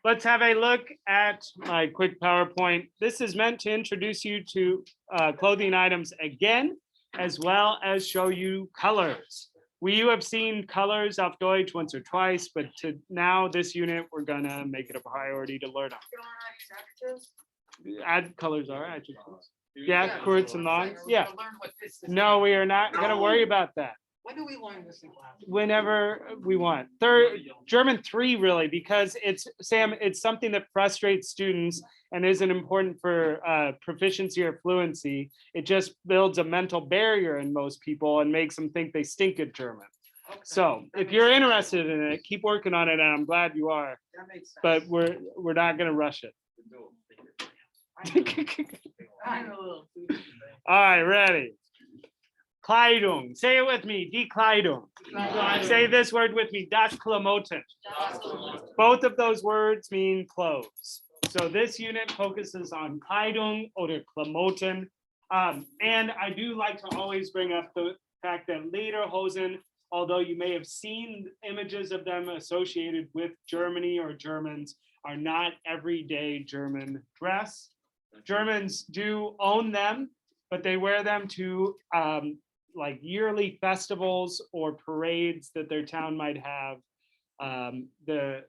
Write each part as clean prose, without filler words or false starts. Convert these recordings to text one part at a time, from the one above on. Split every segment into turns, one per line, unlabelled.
Let's have a look at my quick PowerPoint. This is meant to introduce you to clothing items again, as well as show you colors. You have seen colors auf Deutsch once or twice, but to now this unit, we're gonna make it a priority to learn them. Add colors are adjectives. Yeah, kurz and long. Yeah. No, we are not gonna worry about that.
When do we learn this in class?
Whenever we want. German 3 really, because Sam, it's something that frustrates students and isn't important for proficiency or fluency. It just builds a mental barrier in most people and makes them think they stink at German.
Okay.
So if you're interested in it, keep working on it, and I'm glad you are.
That makes sense.
But we're not gonna rush it.
I'm a little.
All right, ready. Kleidung. Say it with me. Die Kleidung. Say this word with me. Das Klamotten. Both of those words mean clothes. So this unit focuses on Kleidung oder Klamotten. And I do like to always bring up the fact that Lederhosen, although you may have seen images of them associated with Germany or Germans, are not everyday German dress. Germans do own them, but they wear them to like yearly festivals or parades that their town might have. The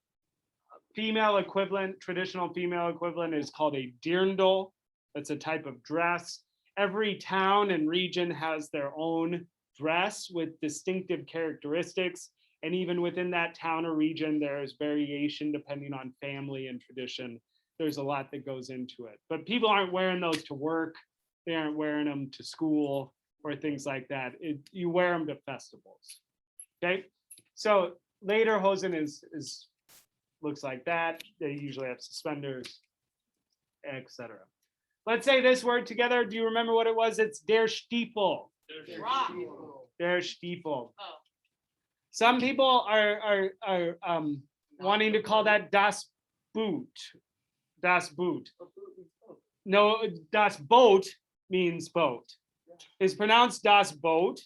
female equivalent, traditional female equivalent, is called a dirndl. That's a type of dress. Every town and region has their own dress with distinctive characteristics. And even within that town or region, there's variation depending on family and tradition. There's a lot that goes into it. But people aren't wearing those to work. They aren't wearing them to school or things like that. You wear them to festivals. Okay, so Lederhosen is looks like that. They usually have suspenders, etc. Let's say this word together. Do you remember what it was? It's der Stiefel. Der Stiefel. Some people are wanting to call that das Boot. Das Boot. No, das Boot means boat. It's pronounced das Boot.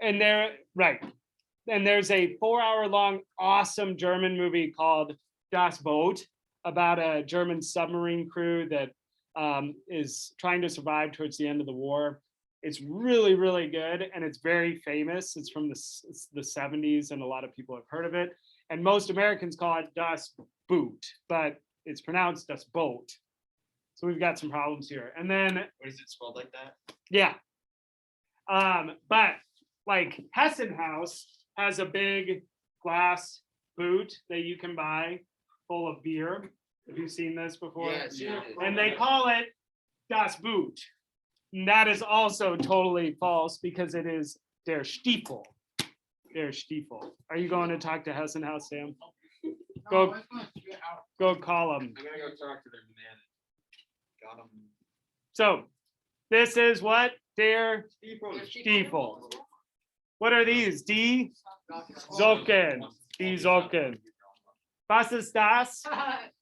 And there's a 4-hour-long awesome German movie called Das Boot about a German submarine crew that is trying to survive towards the end of the war. It's really, really good, and it's very famous. It's from the 70s, and a lot of people have heard of it. And most Americans call it Das Boot, but it's pronounced Das Boot. So we've got some problems here. And then,
What is it spelled like that?
yeah. But like Hessen House has a big glass boot that you can buy full of beer. Have you seen this before?
Yes.
And they call it Das Boot. And that is also totally false because it is der Stiefel. Der Stiefel. Are you going to talk to Hessen House, Sam? Go call them.
I'm gonna go talk to their man. Got him.
So this is what? Der Stiefel. What are these? Die Socken. Die Socken. Was ist das?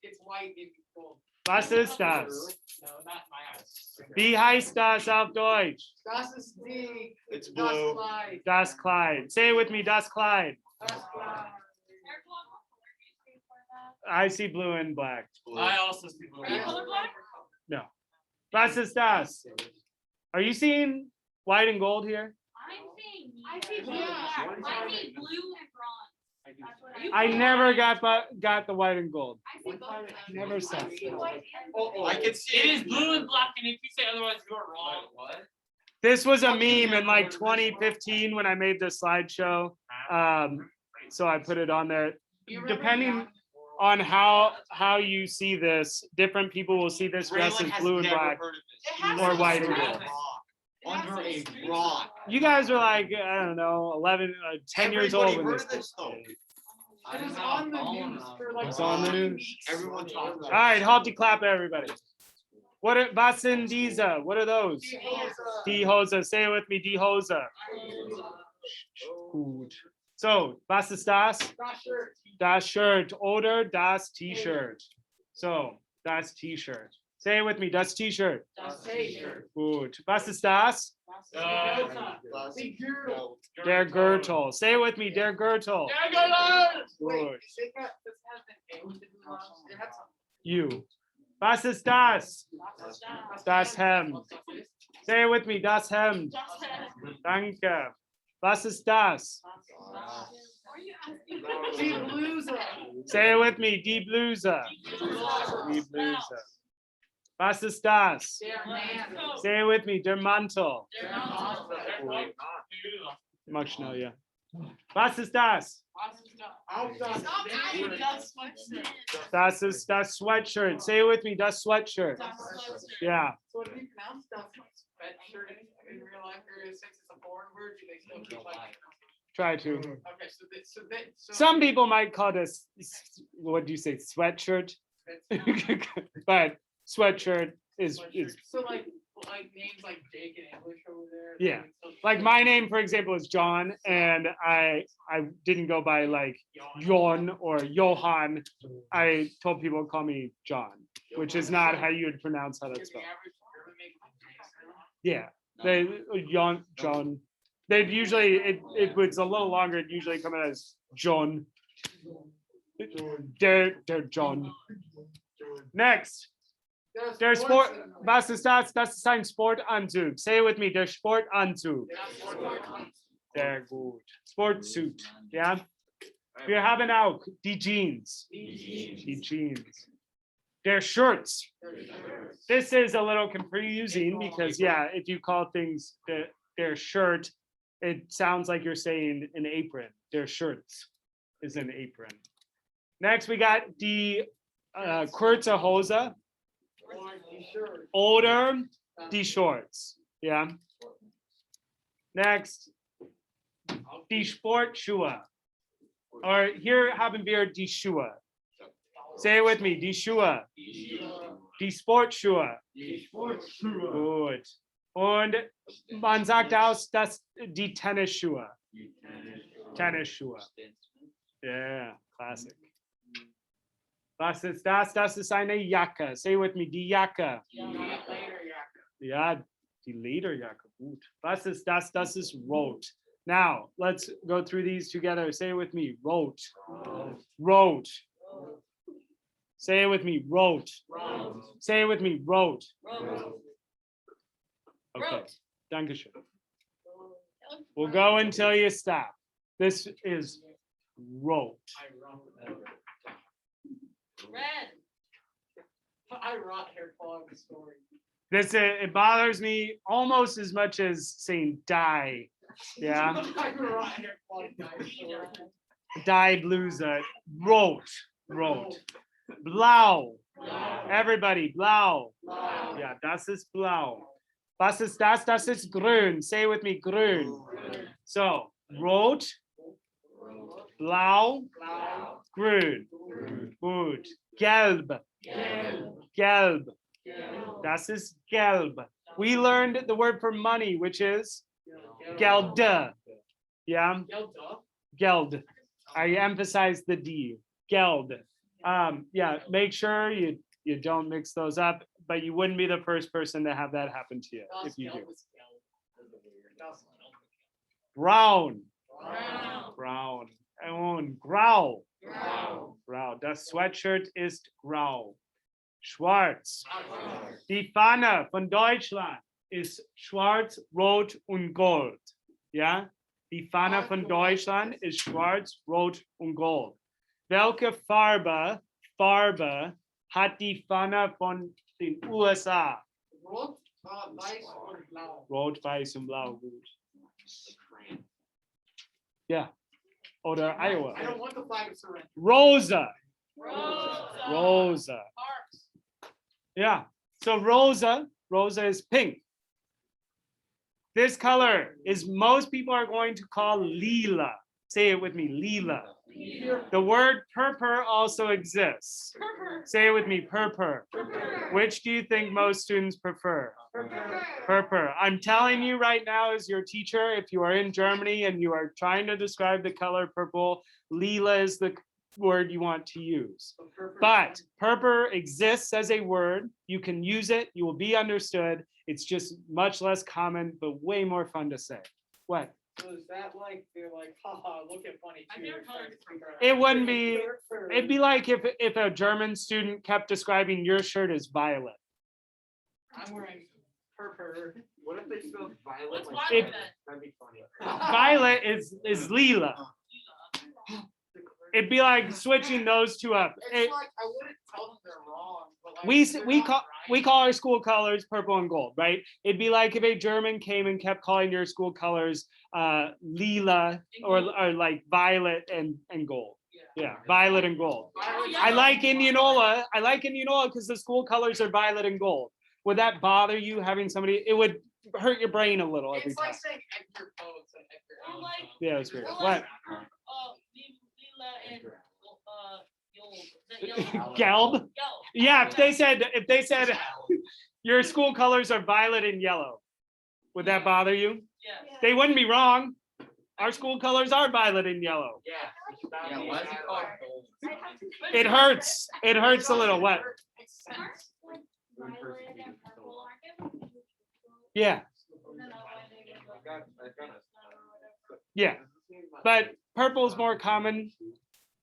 It's white and gold.
Was ist das?
No, not my eyes.
Wie heißt das auf Deutsch?
Das ist die.
It's
Das
blue.
Kleid.
Das Kleid. Say it with me, das Kleid.
Das Kleid.
I see blue and black.
Blue.
I also see blue.
No. Was ist das? Are you seeing white and gold here?
I see blue and black. I see blue and bronze. That's what
I never got the white and gold.
I see both of them.
Never saw.
I see white and
Oh, I can see
It is blue and black, and if you say otherwise, you're wrong.
What?
This was a meme in like 2015 when I made the slideshow. So I put it on there. Depending on how you see this, different people will see this dress as blue and black. Or white and gold.
Under a rock.
You guys are like, I don't know, 11, 10 years old.
Everybody
when
heard
this
of this though.
It was on the news for like.
It's on the
2
news.
weeks.
Everyone talks
All
about
right, halty clap, everybody. Was sind diese? What are those? Die Hose. Say it with me, die Hose. Gut. So, was ist das?
Not sure.
Das Shirt oder das T-Shirt. So, das T-Shirt. Say it with me, das T-Shirt.
Das T-Shirt.
Gut. Was ist das?
The girdle.
Der Gürtel. Say it with me, der Gürtel.
Wait,
Good.
this has an A with the blue line.
You. Was ist das? Das Hemd. Say it with me. Das Hemd. Danke. Was ist das?
Die Bluse.
Say it with me. Die Bluse. Die Bluse. Was ist das?
Der Mann.
Say it with me. Der Mantel.
Der Mann.
Mach schnell, ja. Was ist das? Das ist das Sweatshirt. Say it with me. Das Sweatshirt. Yeah.
So what do you pronounce that sweatshirt in real life, or since it's a foreign word, do they still keep like?
Try to.
Okay, so
Some people might call this, what do you say, sweatshirt? But sweatshirt is
So like names like Jake in English over there.
Yeah. like my name, for example, is John, and I didn't go by like Jon or Johan. I told people to call me John, which is not how you would pronounce how that's spelled. Yeah, they John. They'd usually it was a little longer. It usually come out as John. They're John. Next, der Sport. Was ist das? Das ist ein Sportanzug. Say it with me. Der Sportanzug. Sehr gut. Sportsuit. Ja. Wir haben auch die Jeans. Die Jeans. Der Shirts. This is a little confusing because, yeah, if you call things their shirt, it sounds like you're saying an apron. Their shirts is an apron. Next, we got die kurze Hose. Oder die Shorts. Yeah. Next, die Sportschuhe. Or here haben wir die Schuhe. Say it with me. Die Schuhe. Die Sportschuhe. Gut. Und man sagt aus, dass die Tennisschuhe. Tennisschuhe. Yeah, classic. Was ist das? Das ist eine Jacke. Say with me, die Jacke. Ja, die Lederjacke. Gut. Was ist das? Das ist rot. Now, let's go through these together. Say it with me, rot. Rot. Say it with me, rot. Say it with me, rot. Okay, Dankeschön. We'll go until you stop. This is rot.
Red.
I rot hair following the story.
This it bothers me almost as much as saying die. Yeah,
I rot hair following the story.
die Bluse. Rot. Blau. Everybody, blau. Yeah, das ist blau. Was ist das? Das ist grün. Say it with me, grün. So, rot, blau, grün. Gut. Gelb. Gelb. Das ist gelb. We learned the word for money, which is Geld. Yeah, Geld. I emphasize the D. Geld. Yeah, make sure you don't mix those up, but you wouldn't be the first person to have that happen to you if you do. Brown. Brown. Und grau. Grau. Das Sweatshirt ist grau. Schwarz. Die Fahne von Deutschland ist schwarz, rot und gold. Ja? Die Fahne von Deutschland ist schwarz, rot und gold. Welche Farbe hat die Fahne von den USA?
Rot, weiß und blau.
Rot, weiß und blau. Gut. Ja. Oder Iowa.
I don't want the flag of surrender.
Rosa. Rosa. Yeah. So Rosa is pink. This color is most people are going to call lila. Say it with me, lila. The word purple also exists. Say it with me, purple. Which do you think most students prefer? Purple. I'm telling you right now as your teacher, if you are in Germany and you are trying to describe the color purple, lila is the word you want to use. But purple exists as a word. You can use it. You will be understood. It's just much less common, but way more fun to say. What?
So is that like, they're like, haha, look at funny
I've
too.
never colored it from
It wouldn't be, it'd be like if a German student kept describing your shirt as violet.
I'm wearing purple.
What if they spelled violet?
What's
like
violet
that?
then?
That'd be funny.
Violet is lila. It'd be like switching those two up.
It's like, I wouldn't tell them they're wrong, but like.
We
they're
we
not
call
right.
we call our school colors purple and gold, right? It'd be like if a German came and kept calling your school colors lila or like violet and gold. Yeah, violet and gold. I like Indianola. I like Indianola because the school colors are violet and gold. Would that bother you having somebody? It would hurt your brain a little every
It's like
time.
saying Edgar Poe and Edgar
Or
Allan
like-
Poe.
Yeah, it's weird.
Or
What?
like, Lila and, Yellow.
Gelb? Yeah, if they said your school colors are violet and yellow, would that bother you?
Yeah.
They wouldn't be wrong. Our school colors are violet and yellow.
Yeah.
Yeah, why is it called gold?
It hurts. It hurts a little. What?
Makes sense.
Like violet and purple, aren't they?
Yeah,
I don't know why they would look-
yeah. But purple is more common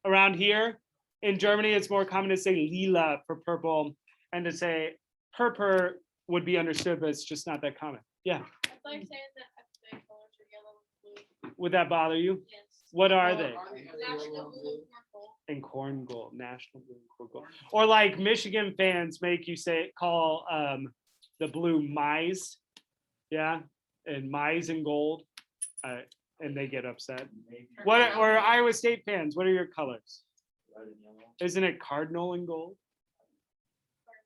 around here. In Germany, it's more common to say lila for purple, and to say purple would be understood, but it's just not that common. Yeah.
It's like saying that the colors are yellow and blue.
Would that bother you?
Yes.
What are
Well,
they?
National blue and purple.
And corn gold, national blue and corn gold. Or like Michigan fans make you call the blue maize. Yeah, and maize and gold. And they get upset. Or Iowa State fans, what are your colors? Isn't it cardinal and gold?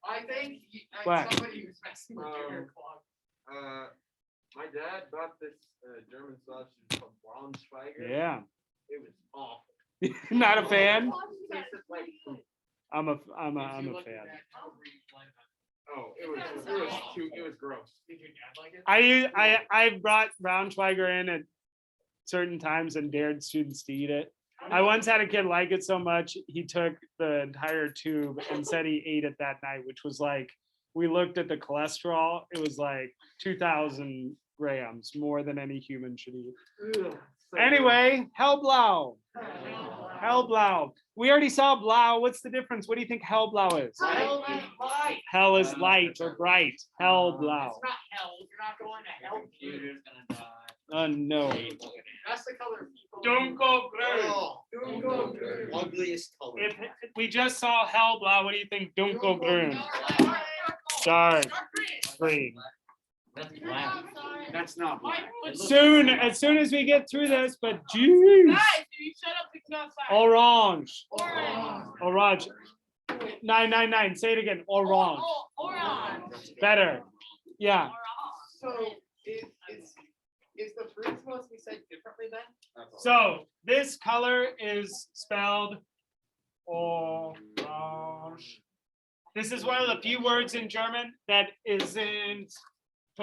I think
What?
somebody was messing with your clock.
My dad bought this German sausage called Braunschweiger.
Yeah.
It was awful.
Not a fan?
Tasted like poop.
I'm a
If
fan.
you look at that, how would you explain that?
Oh, it was gross.
Did your dad like it?
I brought Braunschweiger in at certain times and dared students to eat it. I once had a kid like it so much, he took the entire tube and said he ate it that night, which was like, we looked at the cholesterol, it was like 2,000 grams, more than any human should eat.
Ugh, so
Anyway, Hellblau. Hellblau. We already saw blau. What's the difference? What do you think Hellblau is?
Hell is light.
Hell is light or bright. Hellblau.
It's not hell. You're not going to hell.
Computer's gonna die.
No.
That's the color people.
Dunkelgrün.
Oh,
Dunkelgrün.
ugliest color.
If we just saw Hellblau, what do you think? Dunkelgrün. Dark green.
That's black.
That's not black.
Soon, as soon as we get through this, but geez.
Guys, if you shut up, it's outside.
Orange.
Orange.
Orange. 999. Say it again. Orange.
Orange.
Better. Yeah.
So is the fruit supposed to be said differently then?
So this color is spelled orange. This is one of the few words in German that isn't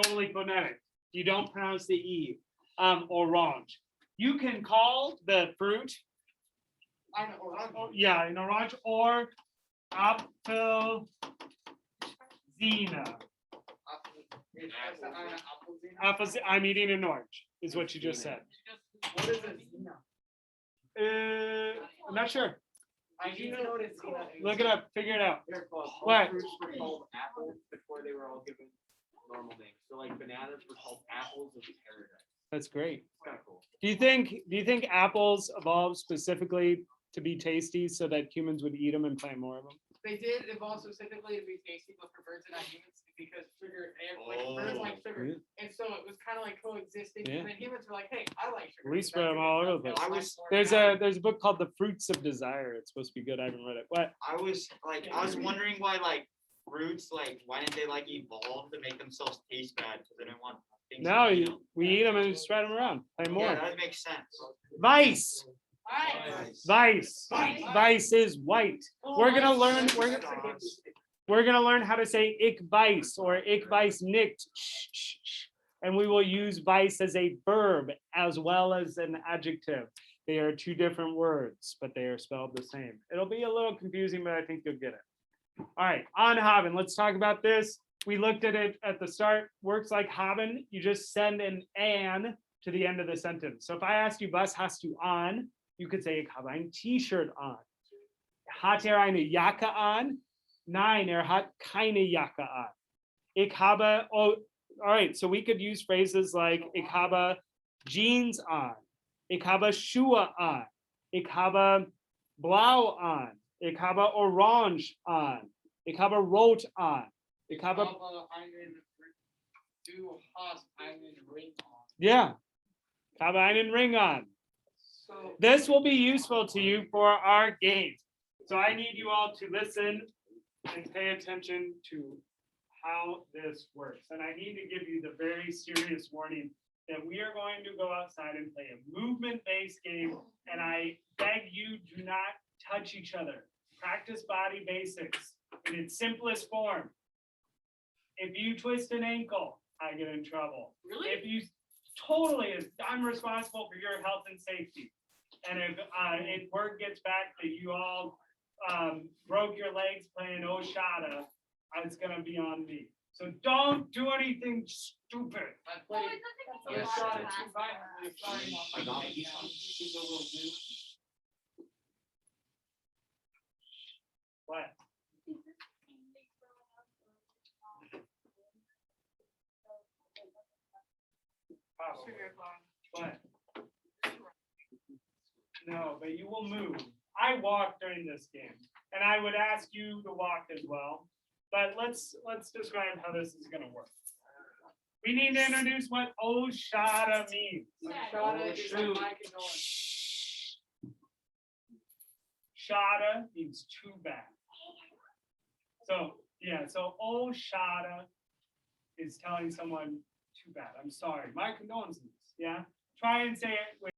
totally phonetic. You don't pronounce the E. Orange. You can call the fruit,
I know orange.
yeah, an orange or Apfelsine. Apples, I'm eating an orange, is what you just said.
What is it?
I'm not sure.
I do know what it's.
Look it up, figure it out.
All
What?
fruits were called apples before they were all given normal names. So like bananas were called apples of paradise.
That's great.
Kind of cool.
Do you think apples evolved specifically to be tasty so that humans would eat them and plant more of them?
They did evolve specifically to be tasty, but for birds and not humans, because sugar, birds like sugar. And so it was kind of like coexisting.
Yeah.
And then humans were like, hey, I like sugar.
We spread them all over the place.
I was-
There's a book called The Fruits of Desire. It's supposed to be good. I haven't read it. What?
I was wondering why fruits, why didn't they evolve to make themselves taste bad? Because they didn't want things. to
No,
eat 'em.
we eat them and spread them around. Plant more.
Yeah, that makes sense.
Vice.
Vice.
Vice is white. We're gonna learn. We're gonna learn how to say ich weiß or ich weiß nicht, and we will use vice as a verb as well as an adjective. They are two different words, but they are spelled the same. It'll be a little confusing, but I think you'll get it. All right, Anhaben. Let's talk about this. We looked at it at the start. Works like haben. You just send an to the end of the sentence. So if I asked you, was hast du an? You could say, ich habe ein T-Shirt an. Hat eine Jacke an? Nein, hat keine Jacke an. Ich habe, oh, all right, so we could use phrases like, ich habe Jeans an. Ich habe Schuhe an. Ich habe blau an. Ich habe orange an. Ich habe rot an. Ich habe,
Du hast einen Ring on.
yeah. Ich habe einen Ring on.
So,
This will be useful to you for our game. So I need you all to listen and pay attention to how this works. And I need to give you the very serious warning that we are going to go outside and play a movement-based game. And I beg you, do not touch each other. Practice body basics in its simplest form. If you twist an ankle, I get in trouble.
Really?
If you totally, I'm responsible for your health and safety. And if word gets back that you all broke your legs playing Oshada, it's gonna be on me. So don't do anything stupid.
I
Well,
played.
it doesn't
You
feel
shot
like
it too
that.
violently, starting off.
I got it.
She's a little dude.
What? Probably. What? No, but you will move. I walk during this game, and I would ask you to walk as well. But let's describe how this is gonna work. We need to introduce what Oshada means.
Shot it, it's like Mike and Nolan.
Shada means too bad. So, yeah, so Oshada is telling someone too bad. I'm sorry. My condolences. Yeah. Try and say it with